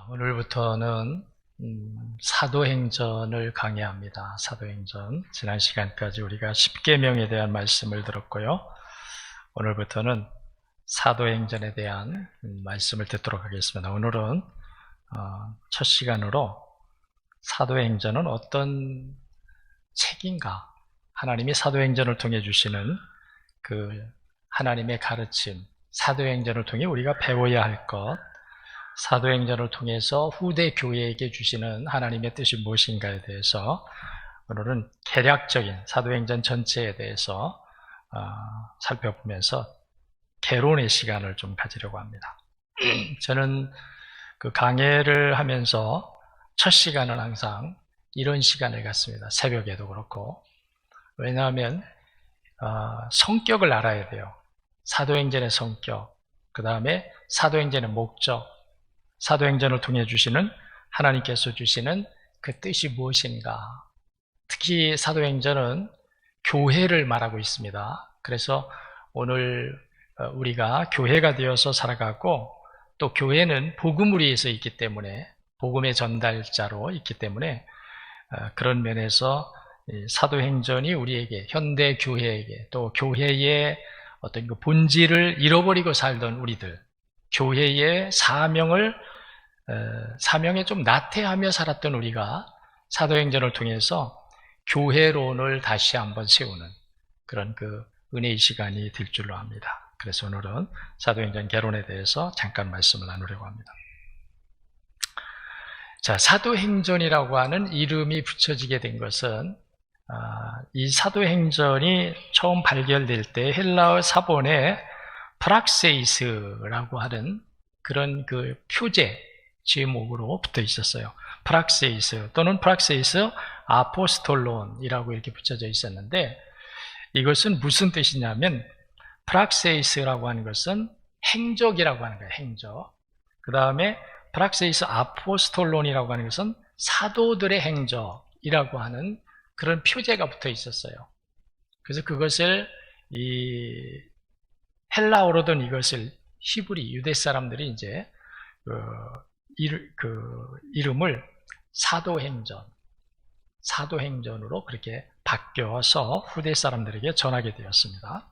오늘부터는 사도행전을 강의합니다. 사도행전. 지난 시간까지 우리가 십계명에 대한 말씀을 들었고요. 오늘부터는 사도행전에 대한 말씀을 듣도록 하겠습니다. 오늘은 첫 시간으로 사도행전은 어떤 책인가, 하나님이 사도행전을 통해 주시는 그 하나님의 가르침, 사도행전을 통해 우리가 배워야 할 것, 사도행전을 통해서 후대 교회에게 주시는 하나님의 뜻이 무엇인가에 대해서 오늘은 개략적인 사도행전 전체에 대해서 살펴보면서 개론의 시간을 좀 가지려고 합니다. 저는 그 강해를 하면서 첫 시간은 항상 이런 시간을 갖습니다. 새벽에도 그렇고. 왜냐하면 성격을 알아야 돼요. 사도행전의 성격, 그 다음에 사도행전의 목적, 사도행전을 통해 주시는 하나님께서 주시는 그 뜻이 무엇인가. 특히 사도행전은 교회를 말하고 있습니다. 그래서 오늘 우리가 교회가 되어서 살아가고, 또 교회는 복음을 위해서 있기 때문에, 복음의 전달자로 있기 때문에 그런 면에서 사도행전이 우리에게, 현대 교회에게, 또 교회의 어떤 그 본질을 잃어버리고 살던 우리들, 교회의 사명에 좀 나태하며 살았던 우리가 사도행전을 통해서 교회론을 다시 한번 세우는 그런 그 은혜의 시간이 될 줄로 압니다. 그래서 오늘은 사도행전 개론에 대해서 잠깐 말씀을 나누려고 합니다. 자, 사도행전이라고 하는 이름이 붙여지게 된 것은 이 사도행전이 처음 발견될 때 헬라어 사본에 프락세이스라고 하는 그런 그 표제 제목으로 붙어 있었어요. 프락세이스 또는 프락세이스 아포스톨론이라고 이렇게 붙여져 있었는데, 이것은 무슨 뜻이냐면, 프락세이스라고 하는 것은 행적이라고 하는 거예요. 행적. 그 다음에 프락세이스 아포스톨론이라고 하는 것은 사도들의 행적이라고 하는 그런 표제가 붙어 있었어요. 그래서 그것을 헬라어로든 이것을 히브리 유대 사람들이 이제 이름을 사도행전으로 그렇게 바뀌어서 후대 사람들에게 전하게 되었습니다.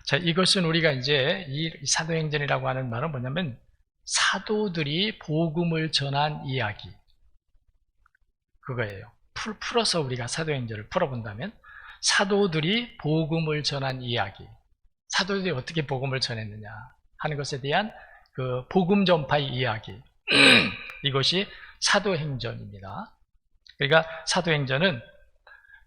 자, 이것은 우리가 이제 이 사도행전이라고 하는 말은 뭐냐면, 사도들이 복음을 전한 이야기, 그거예요. 풀어서 우리가 사도행전을 풀어본다면, 사도들이 복음을 전한 이야기, 사도들이 어떻게 복음을 전했느냐 하는 것에 대한 그 복음 전파의 이야기, 이것이 사도행전입니다. 그러니까 사도행전은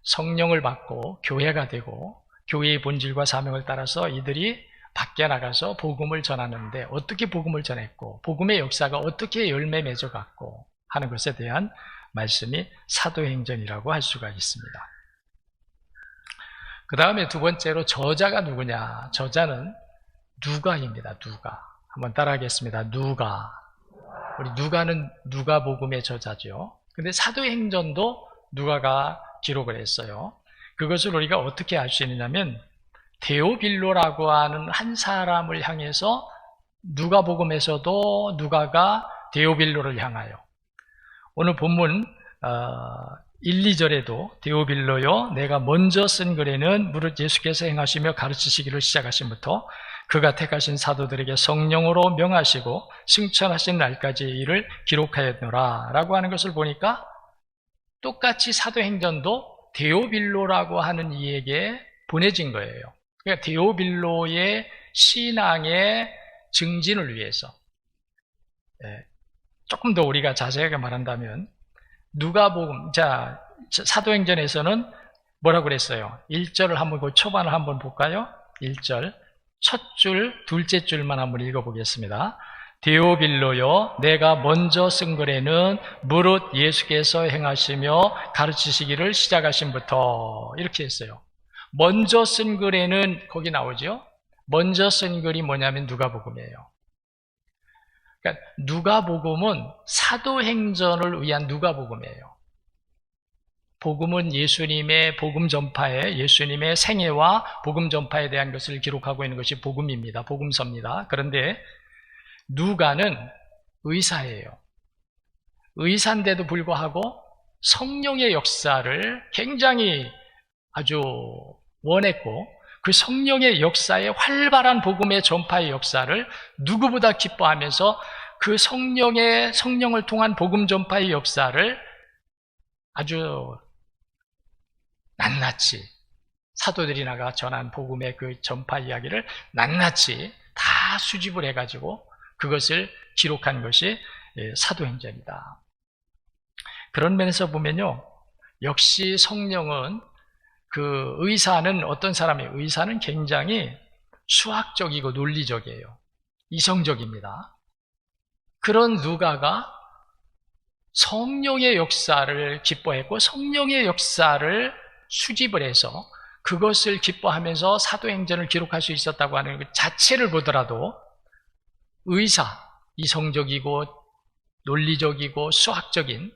성령을 받고 교회가 되고, 교회의 본질과 사명을 따라서 이들이 밖에 나가서 복음을 전하는데, 어떻게 복음을 전했고, 복음의 역사가 어떻게 열매 맺어갔고 하는 것에 대한 말씀이 사도행전이라고 할 수가 있습니다. 그 다음에 두 번째로 저자가 누구냐? 저자는 누가입니다. 누가. 한번 따라하겠습니다. 누가. 우리 누가는 누가복음의 저자죠. 근데 사도행전도 누가가 기록을 했어요. 그것을 우리가 어떻게 알 수 있느냐면, 데오빌로라고 하는 한 사람을 향해서 누가복음에서도 누가가 데오빌로를 향하여, 오늘 본문 1, 2절에도 데오빌로여 내가 먼저 쓴 글에는 무릇 예수께서 행하시며 가르치시기를 시작하신부터 그가 택하신 사도들에게 성령으로 명하시고 승천하신 날까지의 일을 기록하였노라 라고 하는 것을 보니까, 똑같이 사도행전도 데오빌로라고 하는 이에게 보내진 거예요. 그러니까 데오빌로의 신앙의 증진을 위해서, 조금 더 우리가 자세하게 말한다면, 누가복음, 자, 사도행전에서는 뭐라고 그랬어요? 1절을 한번, 그 초반을 한번 볼까요? 1절, 첫 줄, 둘째 줄만 한번 읽어보겠습니다. 데오빌로여 내가 먼저 쓴 글에는 무릇 예수께서 행하시며 가르치시기를 시작하신부터, 이렇게 했어요. 먼저 쓴 글에는 거기 나오죠? 먼저 쓴 글이 뭐냐면 누가복음이에요. 그러니까 누가복음은 사도행전을 위한 누가복음이에요. 복음은 예수님의 복음 전파에, 예수님의 생애와 복음 전파에 대한 것을 기록하고 있는 것이 복음입니다. 복음서입니다. 그런데 누가는 의사예요. 의사인데도 불구하고 성령의 역사를 굉장히 아주 원했고, 그 성령의 역사의 활발한 복음의 전파의 역사를 누구보다 기뻐하면서 그 성령을 통한 복음 전파의 역사를 아주 낱낱이 사도들이 나가 전한 복음의 그 전파 이야기를 낱낱이 다 수집을 해가지고 그것을 기록한 것이 사도행전이다. 그런 면에서 보면요, 역시 성령은 그 의사는 어떤 사람이에요? 의사는 굉장히 수학적이고 논리적이에요. 이성적입니다. 그런 누가가 성령의 역사를 기뻐했고 성령의 역사를 수집을 해서 그것을 기뻐하면서 사도행전을 기록할 수 있었다고 하는 그 자체를 보더라도 의사, 이성적이고 논리적이고 수학적인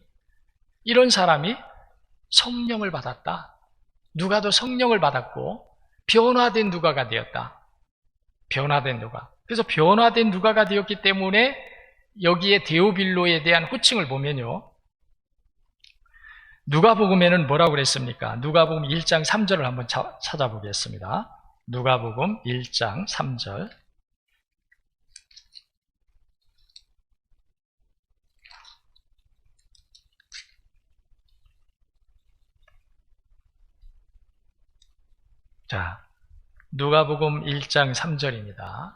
이런 사람이 성령을 받았다. 누가도 성령을 받았고 변화된 누가가 되었다. 변화된 누가. 그래서 변화된 누가가 되었기 때문에 여기에 데오빌로에 대한 호칭을 보면요, 누가복음에는 뭐라고 그랬습니까? 누가복음 1장 3절을 한번 찾아보겠습니다. 누가복음 1장 3절. 자, 누가복음 1장 3절입니다.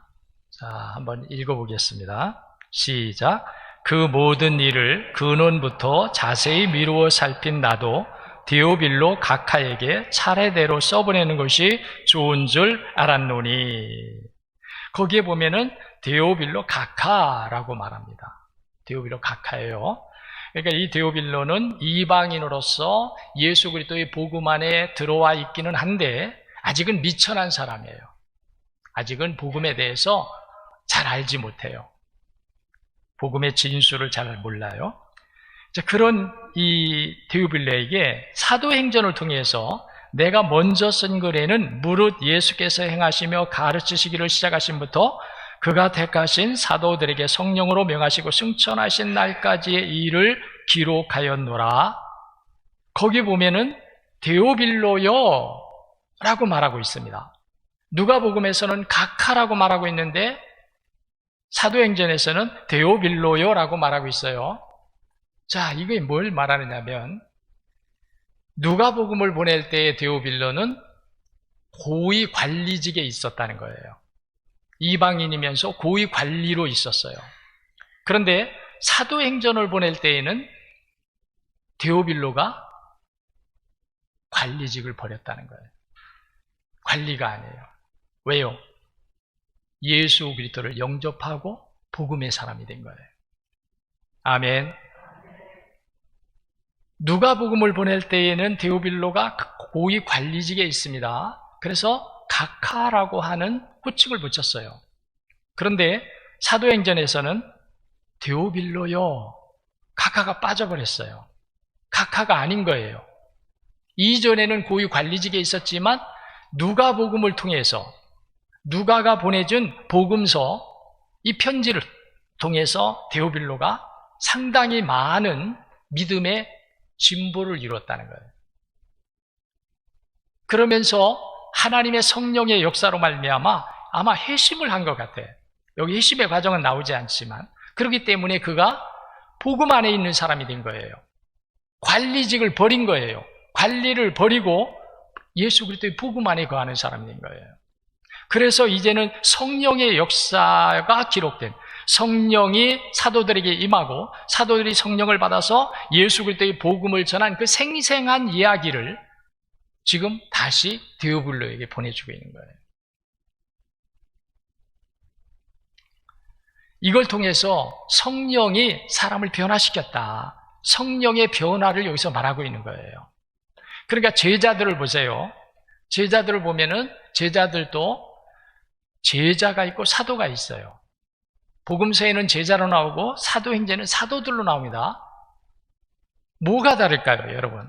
자, 한번 읽어보겠습니다. 시작. 그 모든 일을 근원부터 자세히 미루어 살핀 나도 데오빌로 각하에게 차례대로 써보내는 것이 좋은 줄 알았노니. 거기에 보면은 데오빌로 각하라고 말합니다. 데오빌로 각하예요. 그러니까 이 데오빌로는 이방인으로서 예수 그리스도의 복음 안에 들어와 있기는 한데 아직은 미천한 사람이에요. 아직은 복음에 대해서 잘 알지 못해요. 복음의 진수를 잘 몰라요. 그런 이 데오빌로에게 사도행전을 통해서 내가 먼저 쓴 글에는 무릇 예수께서 행하시며 가르치시기를 시작하신부터 그가 택하신 사도들에게 성령으로 명하시고 승천하신 날까지의 일을 기록하였노라. 거기 보면은 데오빌로요 라고 말하고 있습니다. 누가복음에서는 각하라고 말하고 있는데 사도행전에서는 데오빌로요라고 말하고 있어요. 자, 이게 뭘 말하느냐면 누가복음을 보낼 때의 데오빌로는 고위 관리직에 있었다는 거예요. 이방인이면서 고위 관리로 있었어요. 그런데 사도행전을 보낼 때에는 데오빌로가 관리직을 버렸다는 거예요. 관리가 아니에요. 왜요? 예수 그리스도를 영접하고 복음의 사람이 된 거예요. 아멘. 누가복음을 보낼 때에는 데오빌로가 고위 관리직에 있습니다. 그래서 각하라고 하는 호칭을 붙였어요. 그런데 사도행전에서는 데오빌로요, 각하가 빠져버렸어요. 각하가 아닌 거예요. 이전에는 고위 관리직에 있었지만 누가복음을 통해서 누가가 보내준 복음서, 이 편지를 통해서 데오빌로가 상당히 많은 믿음의 진보를 이루었다는 거예요. 그러면서 하나님의 성령의 역사로 말미암아 아마 회심을 한 것 같아요. 여기 회심의 과정은 나오지 않지만 그렇기 때문에 그가 복음 안에 있는 사람이 된 거예요. 관리직을 버린 거예요. 관리를 버리고 예수 그리스도의 복음 안에 거하는 사람이 된 거예요. 그래서 이제는 성령의 역사가 기록된, 성령이 사도들에게 임하고 사도들이 성령을 받아서 예수 그리스도의 복음을 전한 그 생생한 이야기를 지금 다시 데오빌로에게 보내주고 있는 거예요. 이걸 통해서 성령이 사람을 변화시켰다. 성령의 변화를 여기서 말하고 있는 거예요. 그러니까 제자들을 보세요. 제자들을 보면은 제자들도 제자가 있고 사도가 있어요. 복음서에는 제자로 나오고 사도행전은 사도들로 나옵니다. 뭐가 다를까요, 여러분?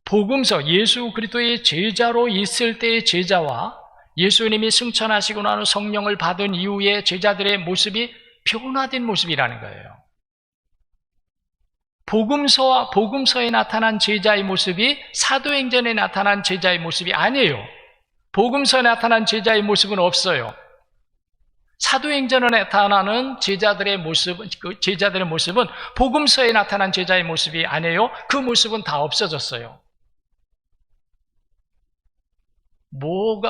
복음서, 예수 그리스도의 제자로 있을 때의 제자와 예수님이 승천하시고 나서 성령을 받은 이후의 제자들의 모습이 변화된 모습이라는 거예요. 복음서에 나타난 제자의 모습이 사도행전에 나타난 제자의 모습이 아니에요. 복음서에 나타난 제자의 모습은 없어요. 사도행전에 나타나는 제자들의 모습은 복음서에 나타난 제자의 모습이 아니에요. 그 모습은 다 없어졌어요.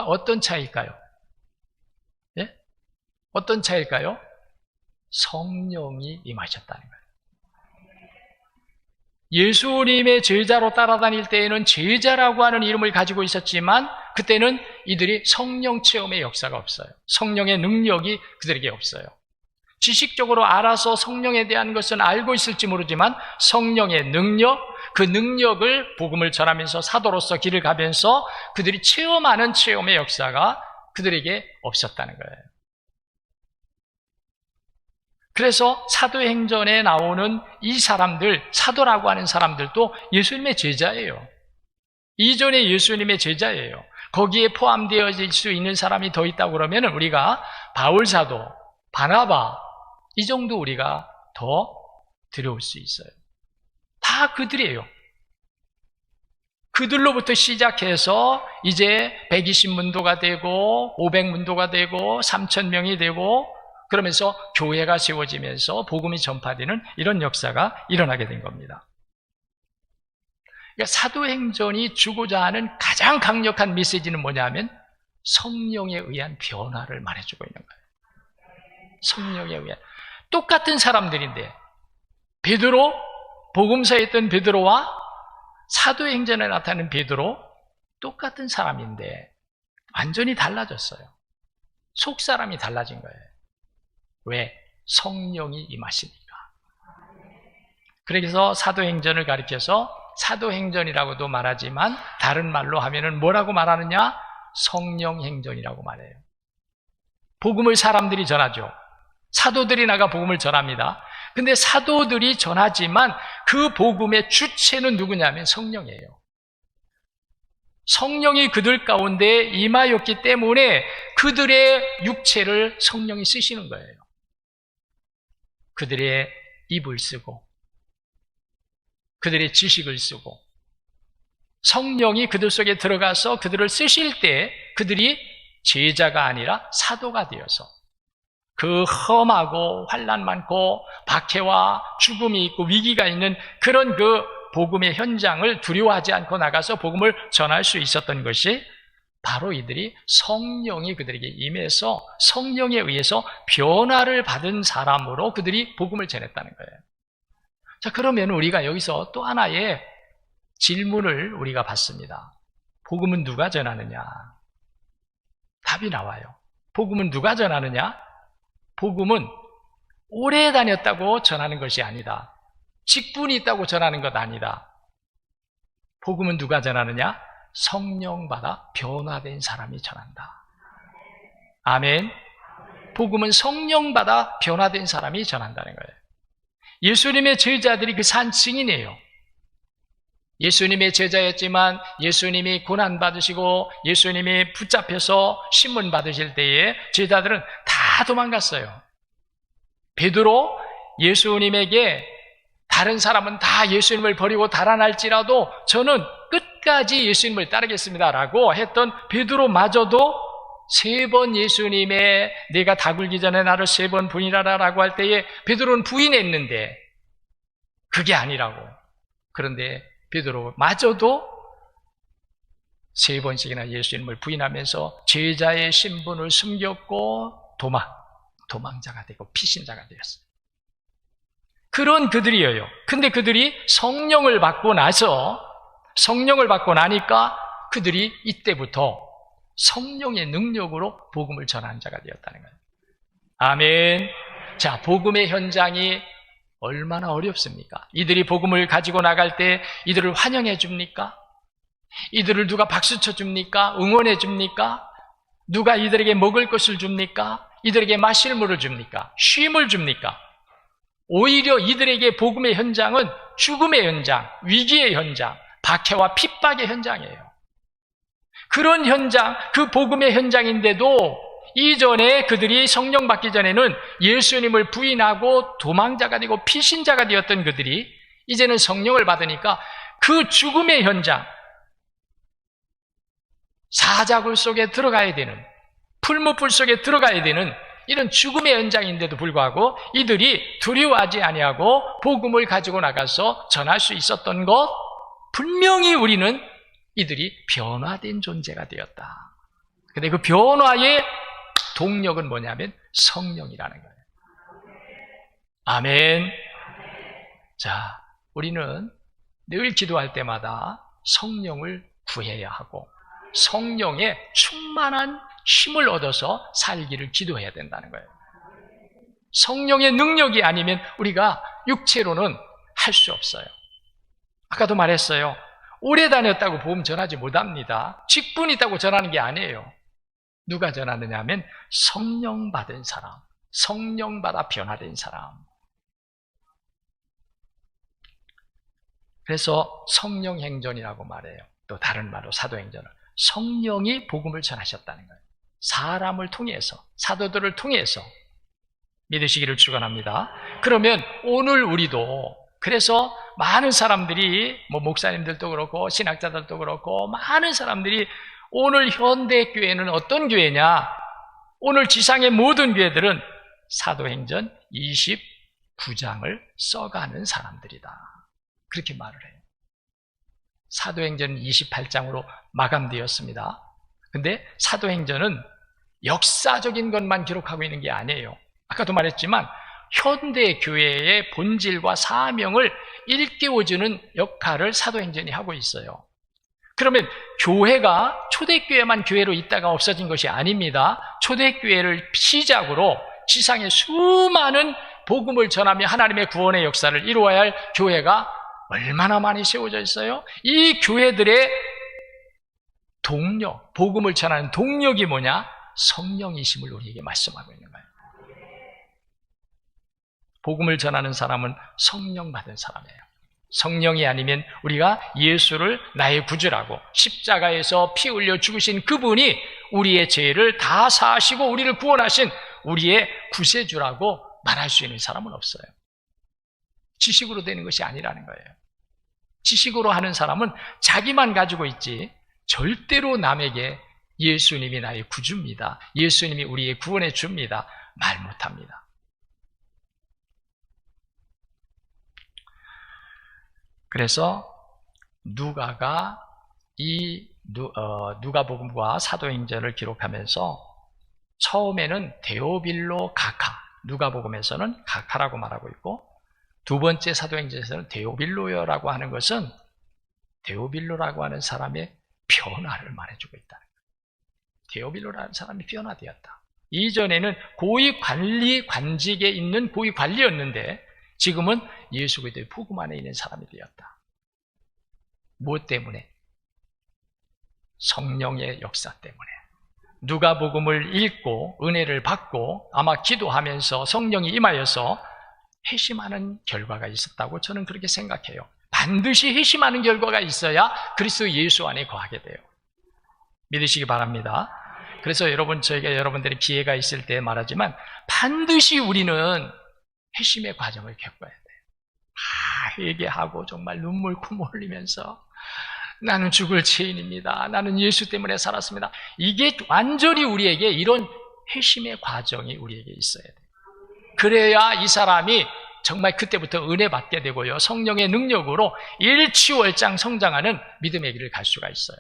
어떤 차이일까요? 예? 어떤 차이일까요? 성령이 임하셨다는 거예요. 예수님의 제자로 따라다닐 때에는 제자라고 하는 이름을 가지고 있었지만 그때는 이들이 성령 체험의 역사가 없어요. 성령의 능력이 그들에게 없어요. 지식적으로 알아서 성령에 대한 것은 알고 있을지 모르지만 성령의 능력, 그 능력을 복음을 전하면서 사도로서 길을 가면서 그들이 체험하는 체험의 역사가 그들에게 없었다는 거예요. 그래서 사도행전에 나오는 이 사람들, 사도라고 하는 사람들도 예수님의 제자예요. 이전에 예수님의 제자예요. 거기에 포함되어질 수 있는 사람이 더 있다고 그러면 우리가 바울사도, 바나바 이 정도 우리가 더 들여올 수 있어요. 다 그들이에요. 그들로부터 시작해서 이제 120문도가 되고 500문도가 되고 3,000명이 되고 그러면서 교회가 세워지면서 복음이 전파되는 이런 역사가 일어나게 된 겁니다. 그러니까 사도행전이 주고자 하는 가장 강력한 메시지는 뭐냐면 성령에 의한 변화를 말해주고 있는 거예요. 성령에 의한. 똑같은 사람들인데 베드로, 복음서에 있던 베드로와 사도행전에 나타나는 베드로 똑같은 사람인데 완전히 달라졌어요. 속사람이 달라진 거예요. 왜? 성령이 임하시니까. 그래서 사도행전을 가리켜서 사도행전이라고도 말하지만 다른 말로 하면은 뭐라고 말하느냐? 성령행전이라고 말해요. 복음을 사람들이 전하죠. 사도들이 나가 복음을 전합니다. 근데 사도들이 전하지만 그 복음의 주체는 누구냐면 성령이에요. 성령이 그들 가운데 임하였기 때문에 그들의 육체를 성령이 쓰시는 거예요. 그들의 입을 쓰고 그들의 지식을 쓰고 성령이 그들 속에 들어가서 그들을 쓰실 때 그들이 제자가 아니라 사도가 되어서 그 험하고 환난 많고 박해와 죽음이 있고 위기가 있는 그런 그 복음의 현장을 두려워하지 않고 나가서 복음을 전할 수 있었던 것이 바로 이들이 성령이 그들에게 임해서 성령에 의해서 변화를 받은 사람으로 그들이 복음을 전했다는 거예요. 자, 그러면 우리가 여기서 또 하나의 질문을 우리가 받습니다. 복음은 누가 전하느냐? 답이 나와요. 복음은 누가 전하느냐? 복음은 오래 다녔다고 전하는 것이 아니다. 직분이 있다고 전하는 것 아니다. 복음은 누가 전하느냐? 성령 받아 변화된 사람이 전한다. 아멘. 복음은 성령 받아 변화된 사람이 전한다는 거예요. 예수님의 제자들이 그 산 증인이에요. 예수님의 제자였지만 예수님이 고난받으시고 예수님이 붙잡혀서 신문 받으실 때에 제자들은 다 도망갔어요. 베드로 예수님에게 다른 사람은 다 예수님을 버리고 달아날지라도 저는 끝까지 예수님을 따르겠습니다 라고 했던 베드로마저도 3번 예수님의 내가 다 굴기 전에 나를 3번 부인하라 라고 할 때에 베드로는 부인했는데 그게 아니라고. 그런데 베드로마저도 3번씩이나 예수님을 부인하면서 제자의 신분을 숨겼고 도망자가 되고 피신자가 되었어요. 그런 그들이에요. 근데 그들이 성령을 받고 나니까 그들이 이때부터 성령의 능력으로 복음을 전하는 자가 되었다는 거예요. 아멘. 자, 복음의 현장이 얼마나 어렵습니까? 이들이 복음을 가지고 나갈 때 이들을 환영해 줍니까? 이들을 누가 박수 쳐 줍니까? 응원해 줍니까? 누가 이들에게 먹을 것을 줍니까? 이들에게 마실 물을 줍니까? 쉼을 줍니까? 오히려 이들에게 복음의 현장은 죽음의 현장, 위기의 현장, 박해와 핍박의 현장이에요. 그런 현장, 그 복음의 현장인데도 이전에 그들이 성령 받기 전에는 예수님을 부인하고 도망자가 되고 피신자가 되었던 그들이 이제는 성령을 받으니까 그 죽음의 현장, 사자굴 속에 들어가야 되는, 풀무불 속에 들어가야 되는 이런 죽음의 현장인데도 불구하고 이들이 두려워하지 아니하고 복음을 가지고 나가서 전할 수 있었던 것, 분명히 우리는 이들이 변화된 존재가 되었다. 근데 그 변화의 동력은 뭐냐면 성령이라는 거예요. 아멘. 자, 우리는 늘 기도할 때마다 성령을 구해야 하고 성령의 충만한 힘을 얻어서 살기를 기도해야 된다는 거예요. 성령의 능력이 아니면 우리가 육체로는 할 수 없어요. 아까도 말했어요. 오래 다녔다고 복음 전하지 못합니다. 직분 있다고 전하는 게 아니에요. 누가 전하느냐 하면 성령 받은 사람, 성령 받아 변화된 사람. 그래서 성령 행전이라고 말해요. 또 다른 말로 사도행전을. 성령이 복음을 전하셨다는 거예요. 사람을 통해서, 사도들을 통해서 믿으시기를 축원합니다. 그러면 오늘 우리도, 그래서 많은 사람들이 목사님들도 그렇고 신학자들도 그렇고 많은 사람들이 오늘 현대 교회는 어떤 교회냐? 오늘 지상의 모든 교회들은 사도행전 29장을 써가는 사람들이다. 그렇게 말을 해요. 사도행전은 28장으로 마감되었습니다. 근데 사도행전은 역사적인 것만 기록하고 있는 게 아니에요. 아까도 말했지만 현대 교회의 본질과 사명을 일깨워주는 역할을 사도행전이 하고 있어요. 그러면 교회가 초대교회만 교회로 있다가 없어진 것이 아닙니다. 초대교회를 시작으로 지상의 수많은 복음을 전하며 하나님의 구원의 역사를 이루어야 할 교회가 얼마나 많이 세워져 있어요? 이 교회들의 동력, 복음을 전하는 동력이 뭐냐? 성령이심을 우리에게 말씀하고 있는 거예요. 복음을 전하는 사람은 성령 받은 사람이에요. 성령이 아니면 우리가 예수를 나의 구주라고 십자가에서 피 흘려 죽으신 그분이 우리의 죄를 다 사하시고 우리를 구원하신 우리의 구세주라고 말할 수 있는 사람은 없어요. 지식으로 되는 것이 아니라는 거예요. 지식으로 하는 사람은 자기만 가지고 있지 절대로 남에게 예수님이 나의 구주입니다, 예수님이 우리의 구원의 주입니다 말 못합니다. 그래서 누가가 이 누가복음과 사도행전을 기록하면서 처음에는 데오빌로 가카, 누가복음에서는 가카라고 말하고 있고 두 번째 사도행전에서는 데오빌로라고 하는 것은 데오빌로라고 하는 사람의 변화를 말해주고 있다는 거예요. 데오빌로라는 사람이 변화되었다. 이전에는 고위 관리 관직에 있는 고위 관리였는데 지금은 예수 그리스도의 복음 안에 있는 사람이 되었다. 무엇 때문에? 성령의 역사 때문에. 누가복음을 읽고 은혜를 받고 아마 기도하면서 성령이 임하여서 회심하는 결과가 있었다고 저는 그렇게 생각해요. 반드시 회심하는 결과가 있어야 그리스도 예수 안에 거하게 돼요. 믿으시기 바랍니다. 그래서 저희가 여러분들이 기회가 있을 때 말하지만 반드시 우리는 회심의 과정을 겪어야 돼요. 회개하고 정말 눈물 콧물 흘리면서 나는 죽을 죄인입니다, 나는 예수 때문에 살았습니다. 이게 완전히 우리에게 이런 회심의 과정이 우리에게 있어야 돼요. 그래야 이 사람이 정말 그때부터 은혜 받게 되고요, 성령의 능력으로 일취월장 성장하는 믿음의 길을 갈 수가 있어요.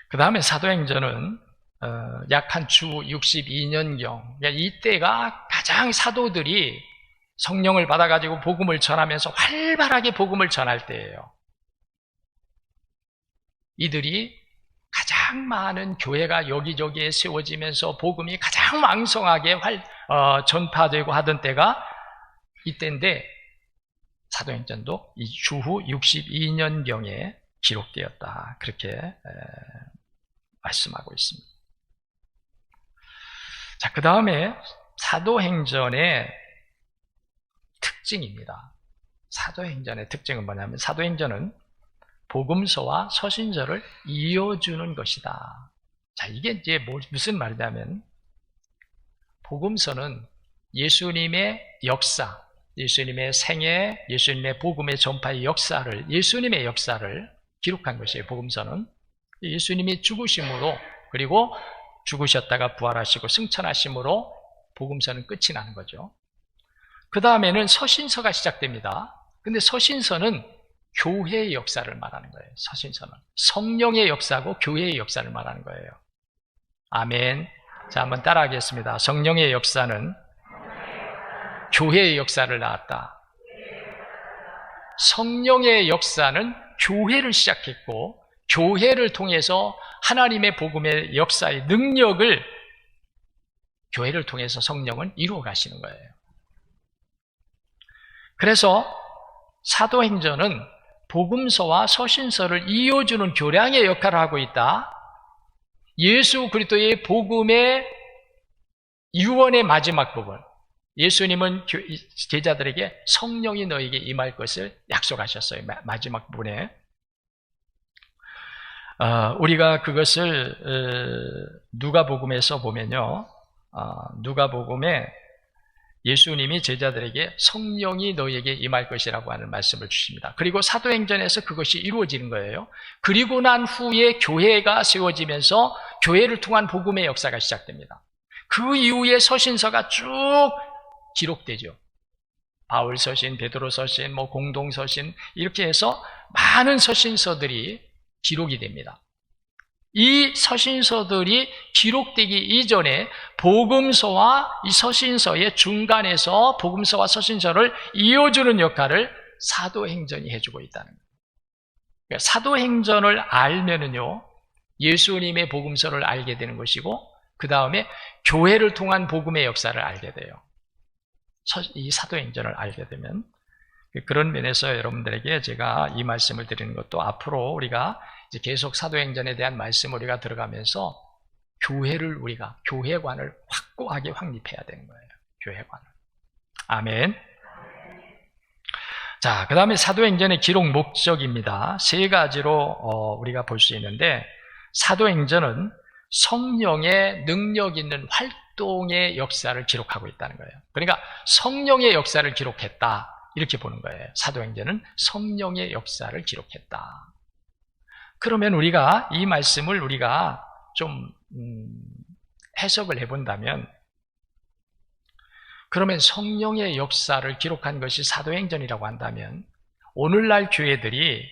그 다음에 사도행전은 약 한 주 62년경, 이때가 가장 사도들이 성령을 받아가지고 복음을 전하면서 활발하게 복음을 전할 때예요. 이들이 가장 많은 교회가 여기저기에 세워지면서 복음이 가장 왕성하게 전파되고 하던 때가 이때인데 사도행전도 이 주후 62년경에 기록되었다, 그렇게 말씀하고 있습니다. 자, 그 다음에 사도행전의 특징입니다. 사도행전의 특징은 뭐냐면 사도행전은 복음서와 서신서를 이어주는 것이다. 자, 이게 이제 무슨 말이냐면, 복음서는 예수님의 역사, 예수님의 생애, 예수님의 복음의 전파의 역사를, 예수님의 역사를 기록한 것이에요. 복음서는 예수님이 죽으심으로, 그리고 죽으셨다가 부활하시고 승천하심으로 복음서는 끝이 나는 거죠. 그 다음에는 서신서가 시작됩니다. 근데 서신서는 교회의 역사를 말하는 거예요. 서신서는 성령의 역사고 교회의 역사를 말하는 거예요. 아멘. 자, 한번 따라하겠습니다. 성령의 역사는 교회의 역사를 낳았다. 성령의 역사는 교회를 시작했고, 교회를 통해서 하나님의 복음의 역사의 능력을 교회를 통해서 성령은 이루어 가시는 거예요. 그래서 사도행전은 복음서와 서신서를 이어주는 교량의 역할을 하고 있다. 예수 그리스도의 복음의 유언의 마지막 부분, 예수님은 제자들에게 성령이 너에게 임할 것을 약속하셨어요. 마지막 부분에 우리가 그것을 누가복음에서 보면요, 누가복음에 예수님이 제자들에게 성령이 너에게 임할 것이라고 하는 말씀을 주십니다. 그리고 사도행전에서 그것이 이루어지는 거예요. 그리고 난 후에 교회가 세워지면서 교회를 통한 복음의 역사가 시작됩니다. 그 이후에 서신서가 쭉 기록되죠. 바울 서신, 베드로 서신, 공동 서신, 이렇게 해서 많은 서신서들이 기록이 됩니다. 이 서신서들이 기록되기 이전에 복음서와 이 서신서의 중간에서 복음서와 서신서를 이어주는 역할을 사도행전이 해주고 있다는 거예요. 그러니까 사도행전을 알면은요, 예수님의 복음서를 알게 되는 것이고, 그 다음에 교회를 통한 복음의 역사를 알게 돼요. 이 사도행전을 알게 되면. 그런 면에서 여러분들에게 제가 이 말씀을 드리는 것도, 앞으로 우리가 이제 계속 사도행전에 대한 말씀을 우리가 들어가면서 우리가 교회관을 확고하게 확립해야 되는 거예요. 교회관을. 아멘. 자, 그 다음에 사도행전의 기록 목적입니다. 세 가지로 우리가 볼 수 있는데, 사도행전은 성령의 능력 있는 활동의 역사를 기록하고 있다는 거예요. 그러니까 성령의 역사를 기록했다, 이렇게 보는 거예요. 사도행전은 성령의 역사를 기록했다. 그러면 우리가 이 말씀을 우리가 좀 해석을 해본다면, 그러면 성령의 역사를 기록한 것이 사도행전이라고 한다면, 오늘날 교회들이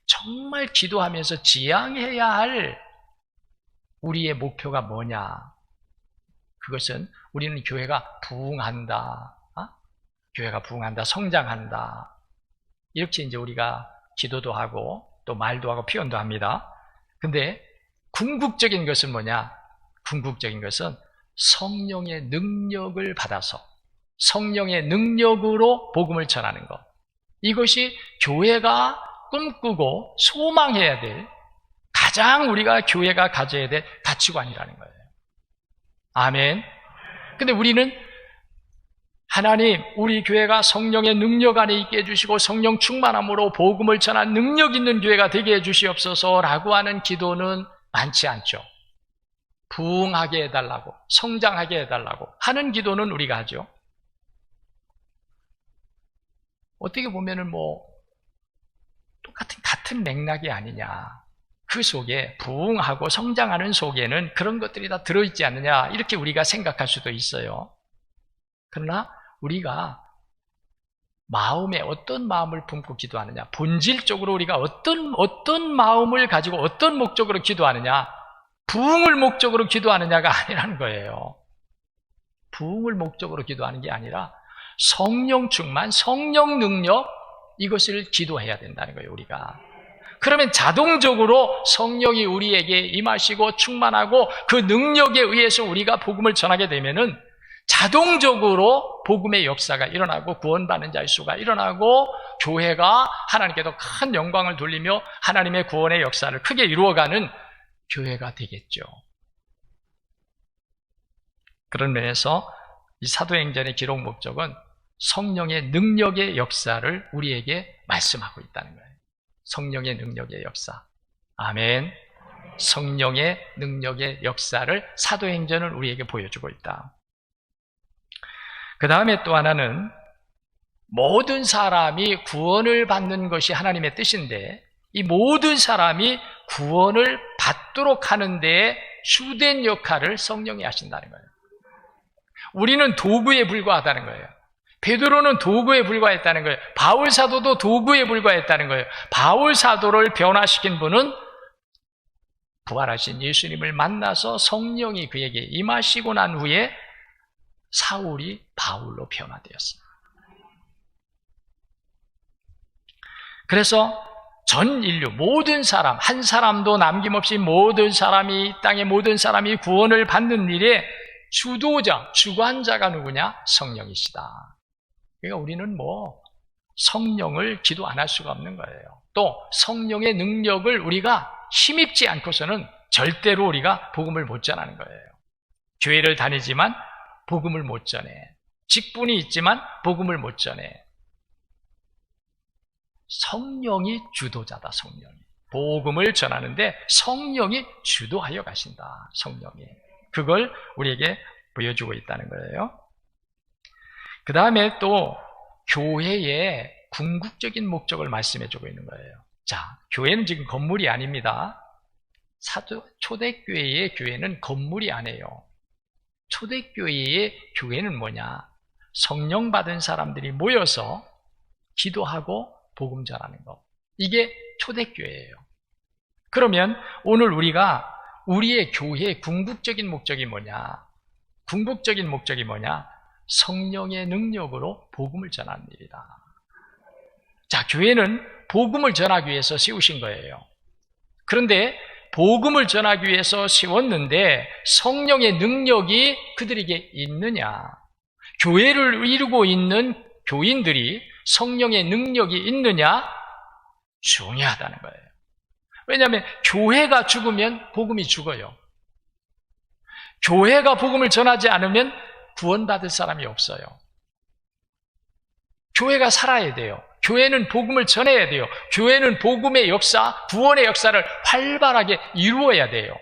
정말 기도하면서 지향해야 할 우리의 목표가 뭐냐? 그것은 우리는 교회가 부흥한다, 교회가 부흥한다, 성장한다, 이렇게 이제 우리가 기도도 하고 또 말도 하고 표현도 합니다. 근데 궁극적인 것은 뭐냐? 궁극적인 것은 성령의 능력을 받아서 성령의 능력으로 복음을 전하는 것. 이것이 교회가 꿈꾸고 소망해야 될, 가장 우리가 교회가 가져야 될 가치관이라는 거예요. 아멘. 근데 우리는 하나님, 우리 교회가 성령의 능력 안에 있게 해주시고 성령 충만함으로 복음을 전한 능력 있는 교회가 되게 해주시옵소서라고 하는 기도는 많지 않죠. 부흥하게 해달라고, 성장하게 해달라고 하는 기도는 우리가 하죠. 어떻게 보면은 같은 맥락이 아니냐. 그 속에, 부흥하고 성장하는 속에는 그런 것들이 다 들어있지 않느냐, 이렇게 우리가 생각할 수도 있어요. 그러나 우리가 마음에 어떤 마음을 품고 기도하느냐, 본질적으로 우리가 어떤 마음을 가지고 어떤 목적으로 기도하느냐, 부흥을 목적으로 기도하느냐가 아니라는 거예요. 부흥을 목적으로 기도하는 게 아니라 성령 충만, 성령 능력, 이것을 기도해야 된다는 거예요, 우리가. 그러면 자동적으로 성령이 우리에게 임하시고 충만하고 그 능력에 의해서 우리가 복음을 전하게 되면은 자동적으로 복음의 역사가 일어나고 구원받는 자의 수가 일어나고 교회가 하나님께도 큰 영광을 돌리며 하나님의 구원의 역사를 크게 이루어가는 교회가 되겠죠. 그런 면에서 이 사도행전의 기록 목적은 성령의 능력의 역사를 우리에게 말씀하고 있다는 거예요. 성령의 능력의 역사. 아멘. 성령의 능력의 역사를 사도행전은 우리에게 보여주고 있다. 그 다음에 또 하나는 모든 사람이 구원을 받는 것이 하나님의 뜻인데 이 모든 사람이 구원을 받도록 하는 데에 주된 역할을 성령이 하신다는 거예요. 우리는 도구에 불과하다는 거예요. 베드로는 도구에 불과했다는 거예요. 바울 사도도 도구에 불과했다는 거예요. 바울 사도를 변화시킨 분은 부활하신 예수님을 만나서 성령이 그에게 임하시고 난 후에 사울이 바울로 변화되었습니다. 그래서 전 인류 모든 사람, 한 사람도 남김없이 모든 사람이, 이 땅의 모든 사람이 구원을 받는 일에 주도자, 주관자가 누구냐? 성령이시다. 그러니까 우리는 성령을 기도 안 할 수가 없는 거예요. 또 성령의 능력을 우리가 힘입지 않고서는 절대로 우리가 복음을 못 전하는 거예요. 교회를 다니지만 복음을 못 전해. 직분이 있지만 복음을 못 전해. 성령이 주도자다. 성령이 복음을 전하는데 성령이 주도하여 가신다. 성령이 그걸 우리에게 보여주고 있다는 거예요. 그 다음에 또 교회의 궁극적인 목적을 말씀해주고 있는 거예요. 자, 교회는 지금 건물이 아닙니다. 초대교회의 교회는 건물이 아니에요. 초대교회의 교회는 뭐냐? 성령 받은 사람들이 모여서 기도하고 복음 전하는 것. 이게 초대교회예요. 그러면 오늘 우리의 교회의 궁극적인 목적이 뭐냐? 궁극적인 목적이 뭐냐? 성령의 능력으로 복음을 전하는 일이다. 자, 교회는 복음을 전하기 위해서 세우신 거예요. 그런데 복음을 전하기 위해서 세웠는데 성령의 능력이 그들에게 있느냐? 교회를 이루고 있는 교인들이 성령의 능력이 있느냐? 중요하다는 거예요. 왜냐하면 교회가 죽으면 복음이 죽어요. 교회가 복음을 전하지 않으면 구원받을 사람이 없어요. 교회가 살아야 돼요. 교회는 복음을 전해야 돼요. 교회는 복음의 역사, 구원의 역사를 활발하게 이루어야 돼요.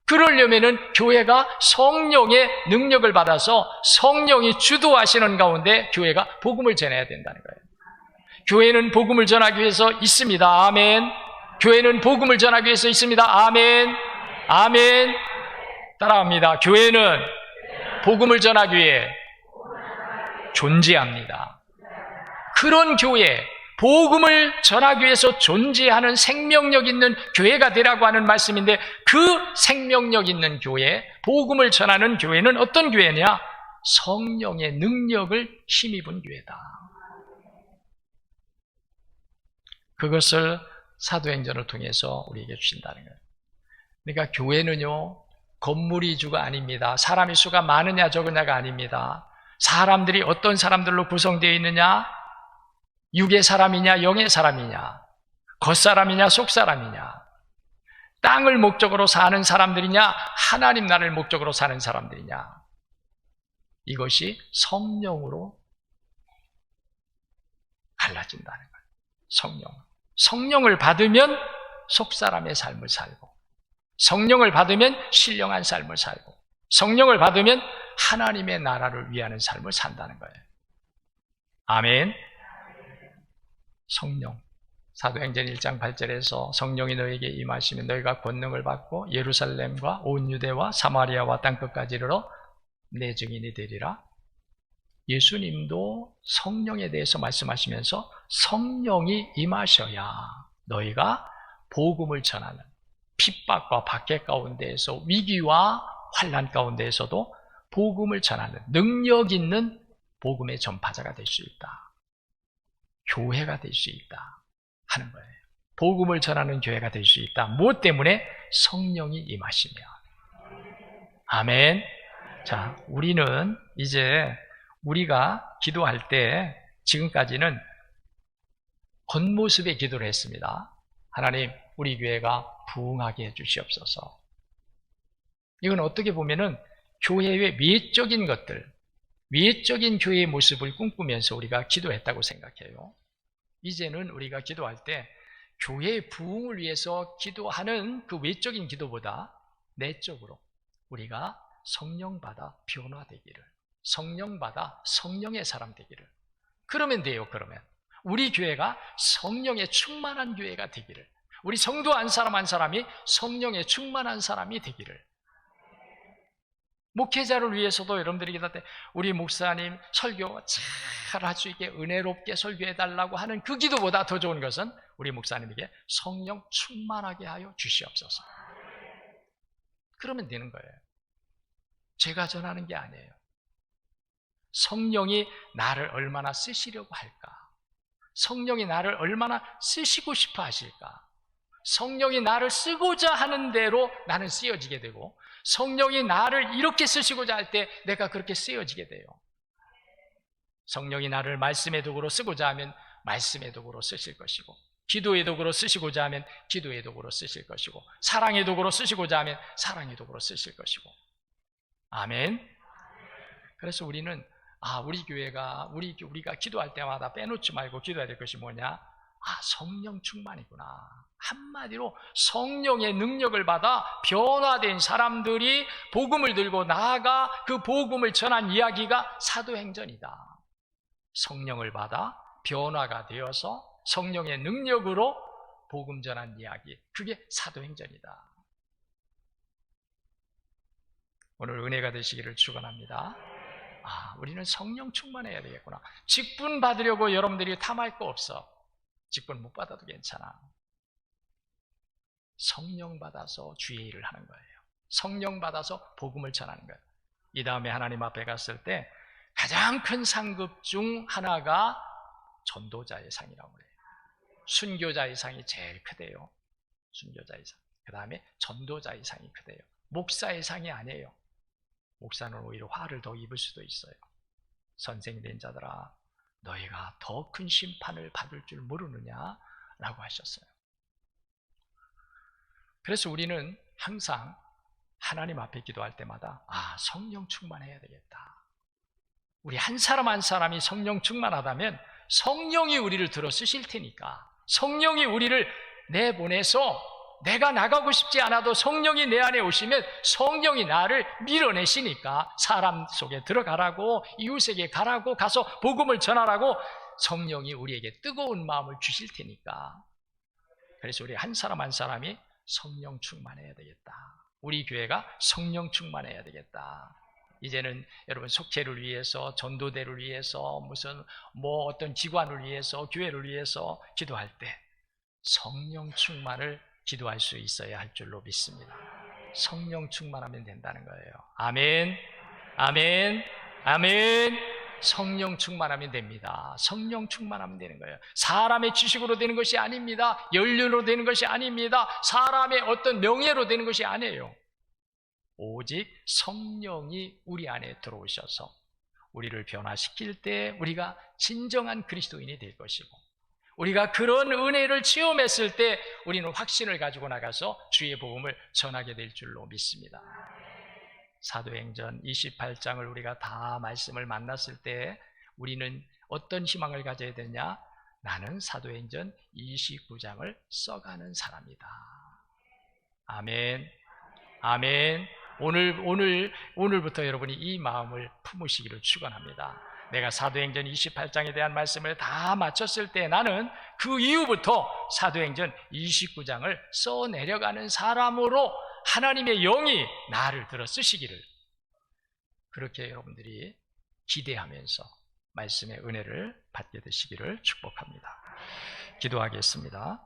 그러려면은 교회가 성령의 능력을 받아서 성령이 주도하시는 가운데 교회가 복음을 전해야 된다는 거예요. 교회는 복음을 전하기 위해서 있습니다. 아멘. 교회는 복음을 전하기 위해서 있습니다. 아멘. 아멘. 따라합니다. 교회는 복음을 전하기 위해 존재합니다. 그런 교회, 복음을 전하기 위해서 존재하는 생명력 있는 교회가 되라고 하는 말씀인데 그 생명력 있는 교회, 복음을 전하는 교회는 어떤 교회냐? 성령의 능력을 힘입은 교회다. 그것을 사도행전을 통해서 우리에게 주신다는 거예요. 그러니까 교회는요, 건물이 주가 아닙니다. 사람의 수가 많으냐 적으냐가 아닙니다. 사람들이 어떤 사람들로 구성되어 있느냐? 육의 사람이냐 영의 사람이냐, 겉사람이냐 속사람이냐, 땅을 목적으로 사는 사람들이냐 하나님 나라를 목적으로 사는 사람들이냐, 이것이 성령으로 갈라진다는 거예요. 성령을 받으면 속사람의 삶을 살고, 성령을 받으면 신령한 삶을 살고, 성령을 받으면 하나님의 나라를 위하는 삶을 산다는 거예요. 아멘. 성령, 사도행전 1장 8절에서 성령이 너에게 임하시면 너희가 권능을 받고 예루살렘과 온 유대와 사마리아와 땅끝까지 이르러 내 증인이 되리라. 예수님도 성령에 대해서 말씀하시면서 성령이 임하셔야 너희가 복음을 전하는, 핍박과 박해 가운데에서 위기와 환난 가운데에서도 복음을 전하는 능력 있는 복음의 전파자가 될 수 있다. 교회가 될 수 있다 하는 거예요. 복음을 전하는 교회가 될 수 있다. 무엇 때문에? 성령이 임하시며. 아멘. 자, 우리는 이제 우리가 기도할 때 지금까지는 겉모습의 기도를 했습니다. 하나님, 우리 교회가 부흥하게 해주시옵소서. 이건 어떻게 보면은 교회의 외적인 것들, 외적인 교회의 모습을 꿈꾸면서 우리가 기도했다고 생각해요. 이제는 우리가 기도할 때 교회의 부흥을 위해서 기도하는 그 외적인 기도보다 내적으로 우리가 성령 받아 변화되기를, 성령 받아 성령의 사람 되기를, 그러면 돼요. 그러면 우리 교회가 성령에 충만한 교회가 되기를, 우리 성도 한 사람 한 사람이 성령에 충만한 사람이 되기를. 목회자를 위해서도 여러분들이 기도할 때 우리 목사님 설교 잘 할 수 있게 은혜롭게 설교해달라고 하는 그 기도보다 더 좋은 것은 우리 목사님에게 성령 충만하게 하여 주시옵소서. 그러면 되는 거예요. 제가 전하는 게 아니에요. 성령이 나를 얼마나 쓰시려고 할까? 성령이 나를 얼마나 쓰시고 싶어 하실까? 성령이 나를 쓰고자 하는 대로 나는 쓰여지게 되고, 성령이 나를 이렇게 쓰시고자 할 때 내가 그렇게 쓰여지게 돼요. 성령이 나를 말씀의 도구로 쓰고자 하면 말씀의 도구로 쓰실 것이고, 기도의 도구로 쓰시고자 하면 기도의 도구로 쓰실 것이고, 사랑의 도구로 쓰시고자 하면 사랑의 도구로 쓰실 것이고. 아멘. 그래서 우리는 우리 교회가 우리가 기도할 때마다 빼놓지 말고 기도해야 될 것이 뭐냐? 성령 충만이구나. 한마디로 성령의 능력을 받아 변화된 사람들이 복음을 들고 나아가 그 복음을 전한 이야기가 사도행전이다. 성령을 받아 변화가 되어서 성령의 능력으로 복음 전한 이야기, 그게 사도행전이다. 오늘 은혜가 되시기를 축원합니다. 우리는 성령 충만해야 되겠구나. 직분 받으려고 여러분들이 탐할 거 없어. 직분 못 받아도 괜찮아. 성령 받아서 주의 일을 하는 거예요. 성령 받아서 복음을 전하는 거예요. 이 다음에 하나님 앞에 갔을 때 가장 큰 상급 중 하나가 전도자의 상이라고 그래요. 순교자의 상이 제일 크대요. 순교자의 상. 그 다음에 전도자의 상이 크대요. 목사의 상이 아니에요. 목사는 오히려 화를 더 입을 수도 있어요. 선생된 자들아, 너희가 더 큰 심판을 받을 줄 모르느냐라고 하셨어요. 그래서 우리는 항상 하나님 앞에 기도할 때마다 성령 충만해야 되겠다. 우리 한 사람 한 사람이 성령 충만하다면 성령이 우리를 들어 쓰실 테니까, 성령이 우리를 내보내서 내가 나가고 싶지 않아도 성령이 내 안에 오시면 성령이 나를 밀어내시니까 사람 속에 들어가라고, 이웃에게 가라고, 가서 복음을 전하라고 성령이 우리에게 뜨거운 마음을 주실 테니까. 그래서 우리 한 사람 한 사람이 성령 충만해야 되겠다. 우리 교회가 성령 충만해야 되겠다. 이제는 여러분 속회를 위해서, 전도대를 위해서, 어떤 기관을 위해서, 교회를 위해서 기도할 때 성령 충만을 기도할 수 있어야 할 줄로 믿습니다. 성령 충만하면 된다는 거예요. 아멘, 아멘, 아멘. 성령 충만하면 됩니다. 성령 충만하면 되는 거예요. 사람의 지식으로 되는 것이 아닙니다. 연륜으로 되는 것이 아닙니다. 사람의 어떤 명예로 되는 것이 아니에요. 오직 성령이 우리 안에 들어오셔서 우리를 변화시킬 때 우리가 진정한 그리스도인이 될 것이고, 우리가 그런 은혜를 체험했을 때 우리는 확신을 가지고 나가서 주의 복음을 전하게 될 줄로 믿습니다. 사도행전 28장을 우리가 다 말씀을 만났을 때 우리는 어떤 희망을 가져야 되냐? 나는 사도행전 29장을 써가는 사람이다. 아멘, 아멘. 오늘부터 여러분이 이 마음을 품으시기를 축원합니다. 내가 사도행전 28장에 대한 말씀을 다 마쳤을 때 나는 그 이후부터 사도행전 29장을 써내려가는 사람으로 하나님의 영이 나를 들어 쓰시기를, 그렇게 여러분들이 기대하면서 말씀의 은혜를 받게 되시기를 축복합니다. 기도하겠습니다.